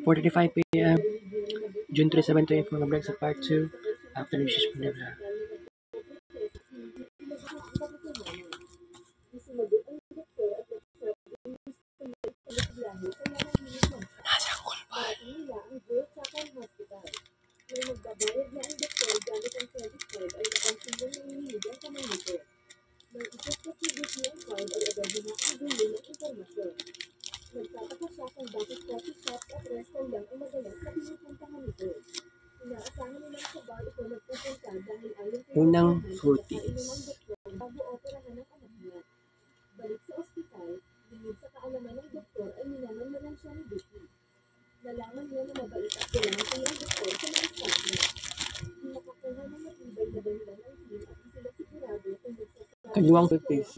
4:35 p.m. June 27, 2024, Brexit Part 2. After the British Manila. Nasa kulbay. Unang fruities. Kaliwang fruities.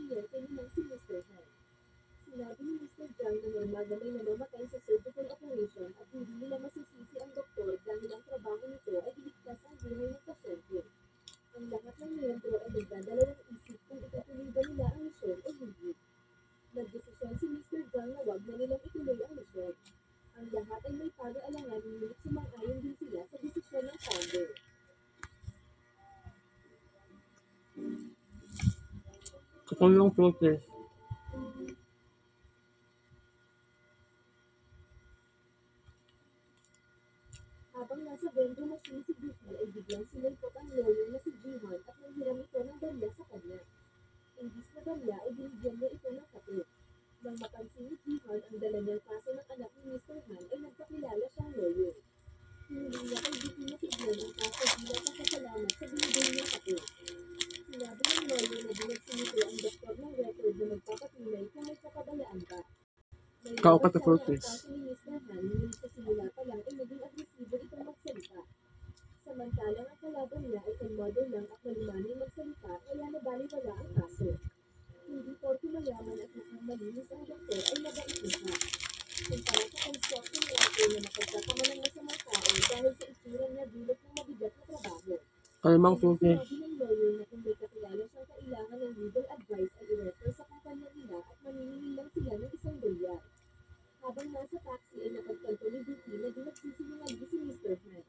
Kaliwang fruities. Habang nasa vendor machine si Vicky ay biglang sinulpot ang lawyer na si Jihan at nanghiram ito ng barya sa kanya. Imbis na barya ay binigyan niya ito ng kape. Nang mapansin ni Jihan ang dala niyang kaso ng anak ni Mr. Han ay nagpakilala siyang lawyer. Hiniling niya kay Vicky na tignan ang kaso bilang pasasalamat sa binigay niyang kape. Sinabi ng lawyer na binagsinito ang doktor ng record na magpapatunay kung may kapabayaan pa. Kaupat na fruities. Ngunit sa simula pa lang ay naging agresibo itong magsalita. Samantalang ang kalaban niya ay kalmado lang at malumanay magsalita kaya nabaliwala ang kaso. Hindi porke mayaman at mukhang malinis ang doktor ay mabait siya. Kumpara sa construction worker na nakagkakamalang masamang tao dahil sa itsura niya dulot ng mabigat na trabaho. Kalimang fruities. Sinabi ng lawyer na kung may kakilala siyang kailangan ng legal advice ay i-refer sa kumpanya nila at maniningil lang sila ng $1. Habang nasa taxi ay napagtanto ni Vicky na dinagsisinungaling si Mr. Han.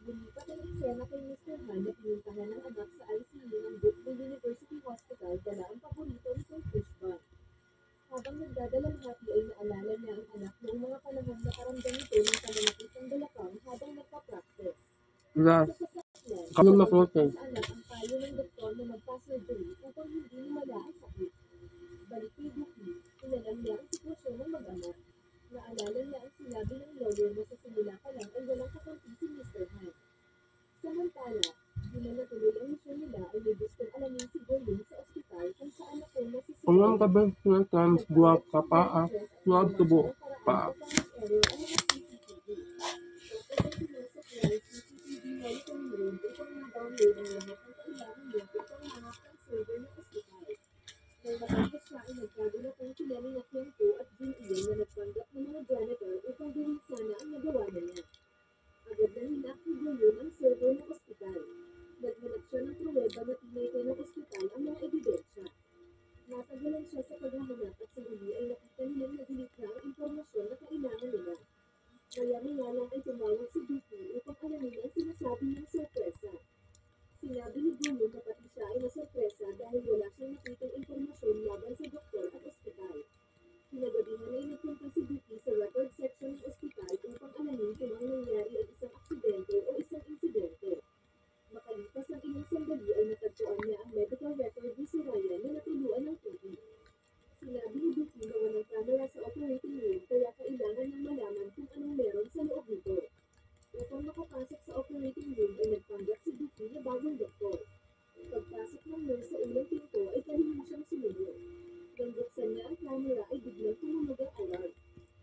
Lumipat ang eksena kay Mr. Han na pinuntahan ng anak sa ICU ng Brooklyn University Hospital dala ang paborito nitong fish bun. Habang nagdadalamhati ay naalala niya ang anak noong mga panahon na karamdam nito ng pananakit ng balakang habang nagpa-practice. Last. Sa sasakyan, Kalimang na fruities. sa anak ang payo ng doktor na magpa-surgery upang hindi lumala ang sakit. Balik kay Vicky, inalam niya ang sitwasyon ng mag-ama. Naalala niya ang sinabi ng lawyer na sa simula pa lang ay walang kakampi si Mr. Han. Samantala, di na natuloy ang misyon nila ay may gustong alamin si Golden sa ospital kung saan ako nasisira. Ulam ka ba ng times buwak ka pa suwab tubo pa. Nang matapos siya ay nagkagulat ang sila ni Nakwento at Jin Ian na nagpanggap ng mga janitor upang gawin sana ang nagawa na niya. Agad na hinak ni Guyon ang server ng ospital. Naghanap siya ng pruweba na pineke ng ospital ang mga ebidensya. Natagalan siya sa paghahanap at sa huli ay nakita nilang na-delete na ang impormasyon na kailangan nila. Maya-maya lang ay tumawag si Vicky upang alamin ang sinasabi niyang sorpresa. Sinabi ni Guyon na pati siya ay nasorpresa dahil wala siyang nakitang impormasyon laban sa doktor at ospital. Kinagabihan ay nagpunta si Vicky sa record section ng ospital upang alamin kung ang nangyari ay isang aksidente o isang insidente. Makalipas ang ilang sandali ay natagpuan niya ang medical record ni si Ryan na natuluan ng tubig. Sinabi ni Vicky na walang camera sa operating room kaya kailangan niyang malaman kung anong meron sa loob nito. Upang makapasok sa operating room ay nagpanggap si Vicky na bagong doktor. Pagpasok ng nurse sa unang pinto ay kahingin siyang sumunod. Nang buksan niya ang camera ay biglang tumunog ang alarm.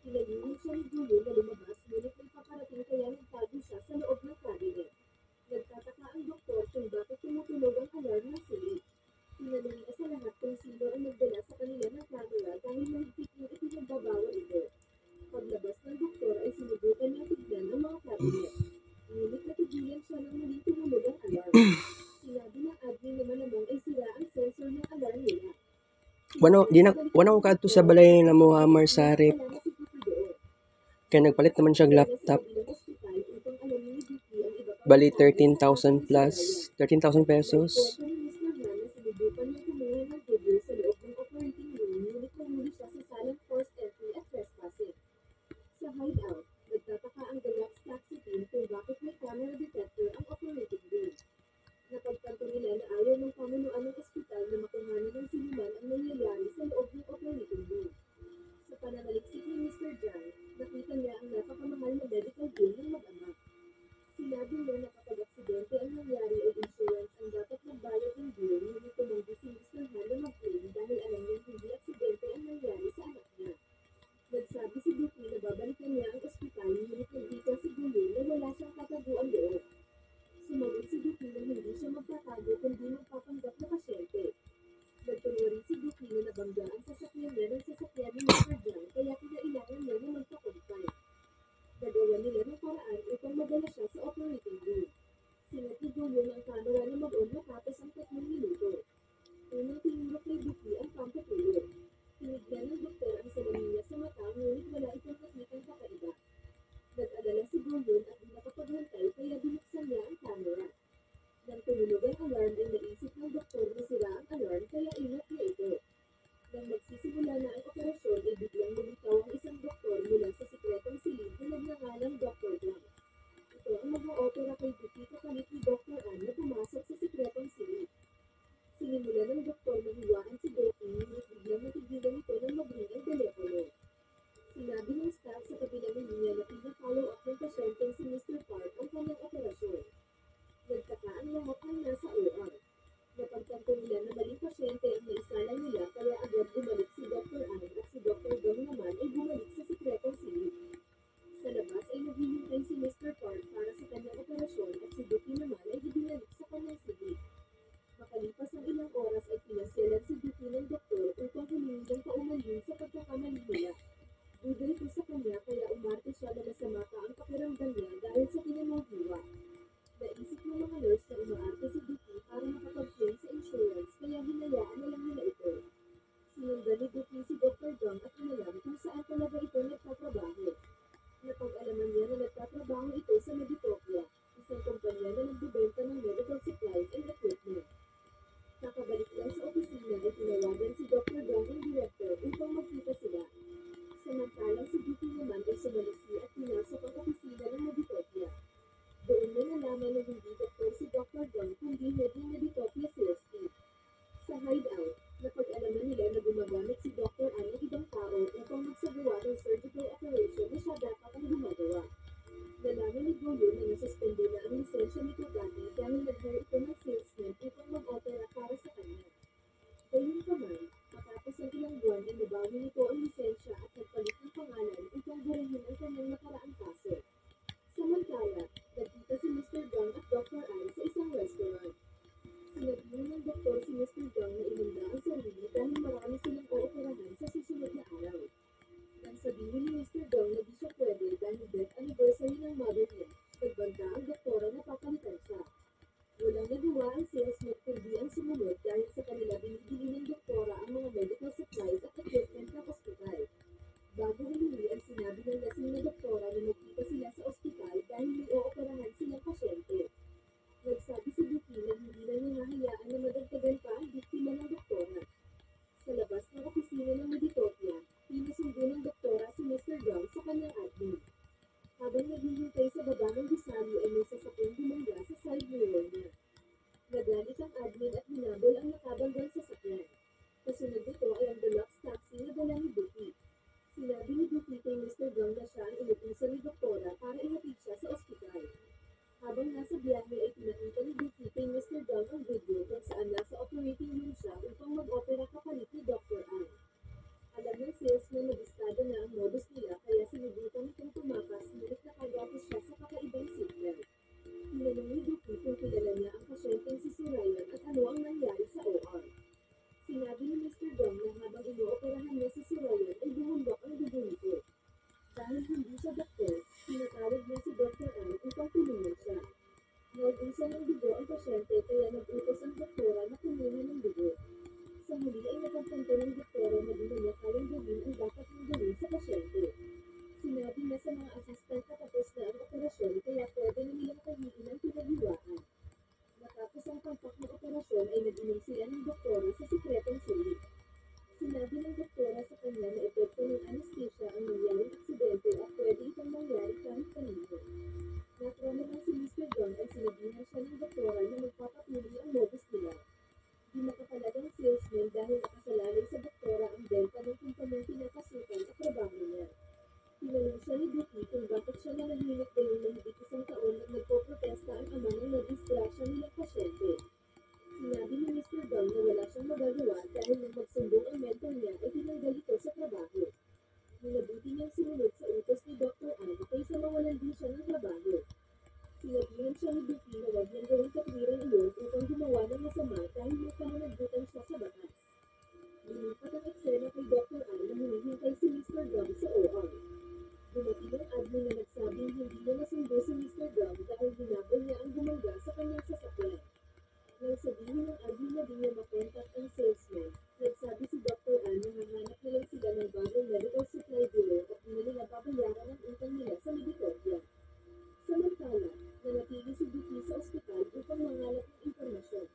Pinalingin siya ni Gulo na lumabas ngunit may paparating kaya nagtago siya sa loob ng cabinet. Nagtataka ang doktor kung bakit tumutunog ang alarm ng silid. Tinanong niya sa lahat kung sino ang nagdala sa kanila ng camera dahil mahigpit yung ipinagbabawal ito. Paglabas ng doktor ay sinubukan niya tignan ang mga cabinet. Ngunit natigilan siya nang muling tumunog ang alarm. Sinabi ng admin naman ay sira ang sensor ng alarm nila. Wano ko kadto sa balay na mo hammer sa rip. Kaya nagpalit naman siya laptop. Ilang ospital upang alamin ni BP ang iba pang Bali, detalye 13,000 plus. 13,000 pesos. Kwento ni Mr. Han na sinubukan niyang kumuha ng video sa loob ng operating room ngunit nahuli siya sa salang forced entry at trespassing. Sa hideout, nagtataka ang Deluxe Taxi Team kung bakit may camera detector ang operating room. Napagtanto nila na ayaw ng pamunuan ng ospital na makuhanan ng sinuman ang nangyayari sa loob ng operating room. Sa pananaliksik ni Mr. Jan, nakita niya ang napakamahal na medical bill ng mag-ama. Sinabi niya na kapag aksidente ang nangyari ay insurance ang dapat magbayad Duty kung bakit siya nanahimik gayong mahigit isang taon at nagpoprotesta ang ama ng nadisgrasya nilang pasyente. Sinabi ni Mr. Gong na wala siyang magagawa dahil nang magsumbong ang mentor niya ay tinanggal ito sa trabaho. Minabuti niyang sumunod sa utos ni Dr. Ann kaysa mawalan din siya ng trabaho. Sinabihan siya ni Duty na huwag niyang gawing katwiran iyon upang gumawa ng masama dahil may pananagutan siya sa batas. Lumipat ang eksena kay Dr. Ann na hinihintay si Mr. Gong sa OR. Dumating ang admin na nagsabing hindi niya masundo si Mr. Gong dahil hinabol niya ang bumangga sa kanyang sasakyan. Nang sabihin ng admin na di niya makontak ang salesman, nagsabi si Dr. Ann na hahanap na lang sila ng bagong medical supply dealer at di na nila babayaran ang utang nila sa Medicopia. Samantala, nanatili si Duty sa ospital upang mangalap ng impormasyon.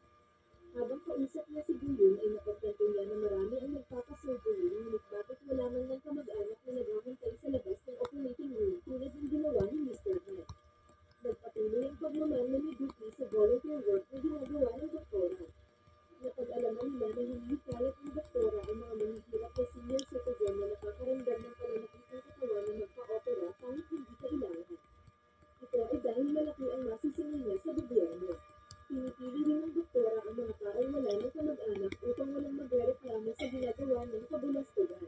Habang kausap niya si Guyun ay napagtanto niya na marami ang nagpapasurgery ngunit bakit wala man lang kamag-anak na naghahantay sa labas ng operating room tulad ng ginawa ni Mr. Han. Nagpatuloy ang pagmamahal ni Duty sa volunteer work na ginagawa ng doktora. Napag-alaman nila na hinihikalat ng doktora ang mga mahihirap na senior citizen na nakakaramdam ng pananakit ng katawan na magpa-opera kahit hindi kailangan. Ito ay dahil malaki ang masisingil niya sa gobyerno. Pinipili rin ng doktora ang mga taong wala ng kamag-anak upang walang magrereklamo sa ginagawa ng kabulastugan.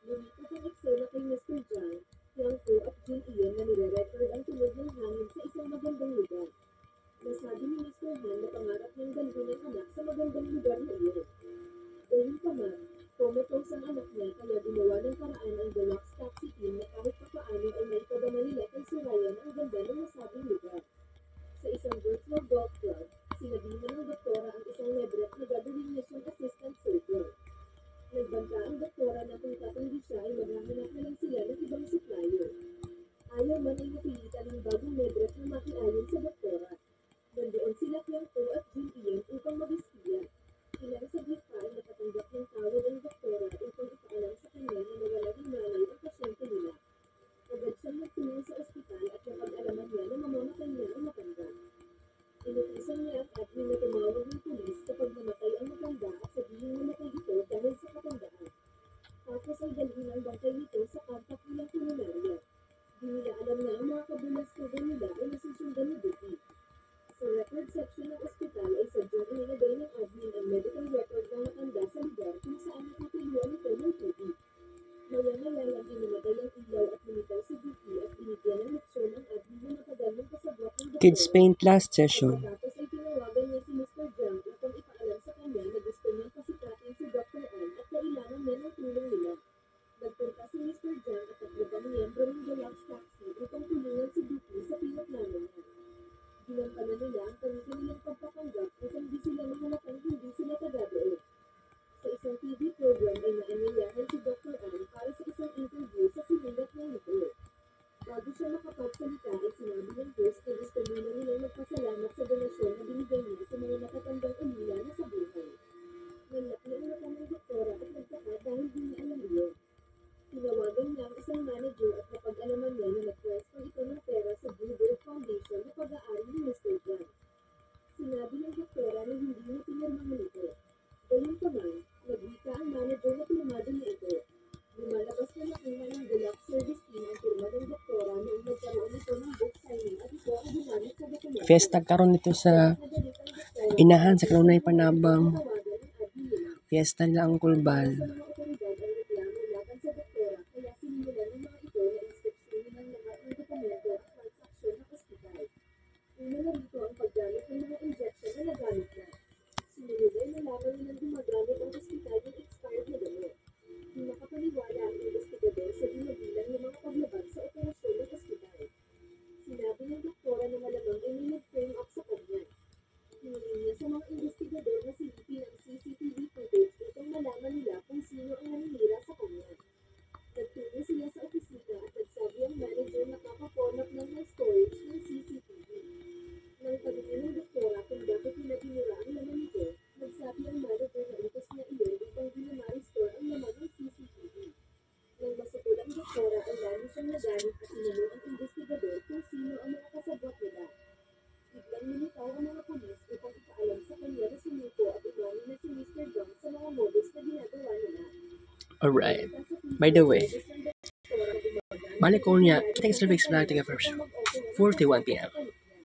Lumipat ang eksena kay Mr. John, Yang Po at Jin Ian na nire-record ang tunog ng hangin sa isang magandang lugar. Nasabi ni Mr. Han na pangarap niyang dalhin ang anak sa magandang lugar na iyon. Gayunpaman, comatose ang anak niya kaya gumawa ng paraan ang deluxe taxi team na kahit papaano ay maipadama nila kay Sir Ryan ang ganda ng nasabing lugar. Sa isang virtual golf club, sinabihan ng doktora ang isang lebrek na gagawin niya siyang assistant surgeon. Nagbanta ang doktora na kung tatanggi siya ay maghahanap na lang sila ng ibang supplier. Ayaw man ay napilitan ng bagong lebrek na makiayon sa doktora. Nandoon sila Yang Po at Jin Ian upang mag-istiya. Ilang saglit pa ay nakatanggap ng tawag ang doktora upang ipaalam sa kanya na nawala ng malay ang pasyente nila. Agad siyang nagtungo sa ospital at napag-alaman niya na mamamatay niya ang matanda. Inutusan niya ang admin na tumawag ng pulis kapag namatay ang matanda at sabihin namatay ito dahil sa katandaan. Tapos ay dalhin ang bangkay nito sa kampak nilang punerarya. Di nila alam na ang mga kabulastugan nila ay nasusundan ni Duty. Sa record section ng ospital ay sadyang inilagay ng admin ang medical record ng matanda sa lugar kung saan natutuluan ito ng tubig. Maya-maya lang inimatay ang ilaw at lumitaw si Duty at binigyan ng leksyon ang admin na matagal ng kasabwat ng doktora. Kids Paint last session. Pagkatapos ay tinawagan niya si Mr. Jang upang ipaalam sa kanya na gusto niyang pasikatin si Dr. Ann at kailangan niya ng tulong nila. Nagpunta si Mr. Jang at tatlo pang miyembro ng deluxe taxi upang tulungan si Duty sa pinaplano niya. Ginampanan nila ang kanilang pagpapanggap upang di sila mahalatang hindi sila taga-doon. Sa isang TV program ay naanyayahan si Dr. Ann para sa isang interview sa sinulat ng libro. Bago siya makapagsalita ay sinabi ng host na gusto muna nilang magpasalamat sa donasyon na binigay niya sa mga matatandang umila na sa buhay. Nanlaki ang mata ng doktora at nagtaka dahil di niya alam iyon. Tinawagan niya ang isang manager at napag-alaman niya na nag-transfer ito ng pera sa Blue Bird Foundation na pag-aari ni Mr. John. Sinabi ng doktora na hindi niya pinirmahan ito. Gayunpaman, nagwika ang manager na pinamado niya ito. Lumalabas na nakuha ng deluxe service team ang pirma ng doktora noong nagkaroon ito ng book signing at ito ang ginamit sa dokumento. Fiesta karon nito sa Nagalit ang doktora inahan sa Kalunay Panabang. tawagan ng admin nila. Fiesta nila ang kulbal. Sa mga otoridad ang reklamo laban sa doktora kaya sinimulan ng mga ito na inspeksyonin ng lahat ng dokumento at transaksyon ng ospital. Una na rito ang paggamit ng mga injection na nagamit na. Sinunod ay nalaman nilang gumagamit ang ospital ng expired na gamot. Di nakapaniwala ang investigador sa binabilang ng mga paglabag sa operasyon ng ospital. Sinabi ng doktora na malamang ay may nag-frame up sa kanya. Hiniling niya sa mga investigador na silipin ang CCTV footage upang malaman nila kung sino ang naninira sa kanya. Nagtungo sila sa opisina at nagsabi ang manager na kakaformat ng may storage ng CCTV. Nang tanungin ng doktora kung bakit nila binura ang laman nito, nagsabi ang manager na utos niya iyon upang di na ma-restore ang laman ng CCTV. Nang masukol ang doktora ay lalo siyang nagamit at tinanong ang investigador kung sino ang mga kasabwat nila. Biglang lumitaw ang mga pulis upang ipaalam sa kanya na sumuko at umani na si Mr. Gong sa mga modus na ginagawa nila. Alright. By the way, Balik ko niya. Thanks for fix black. Take a first. 41 p.m.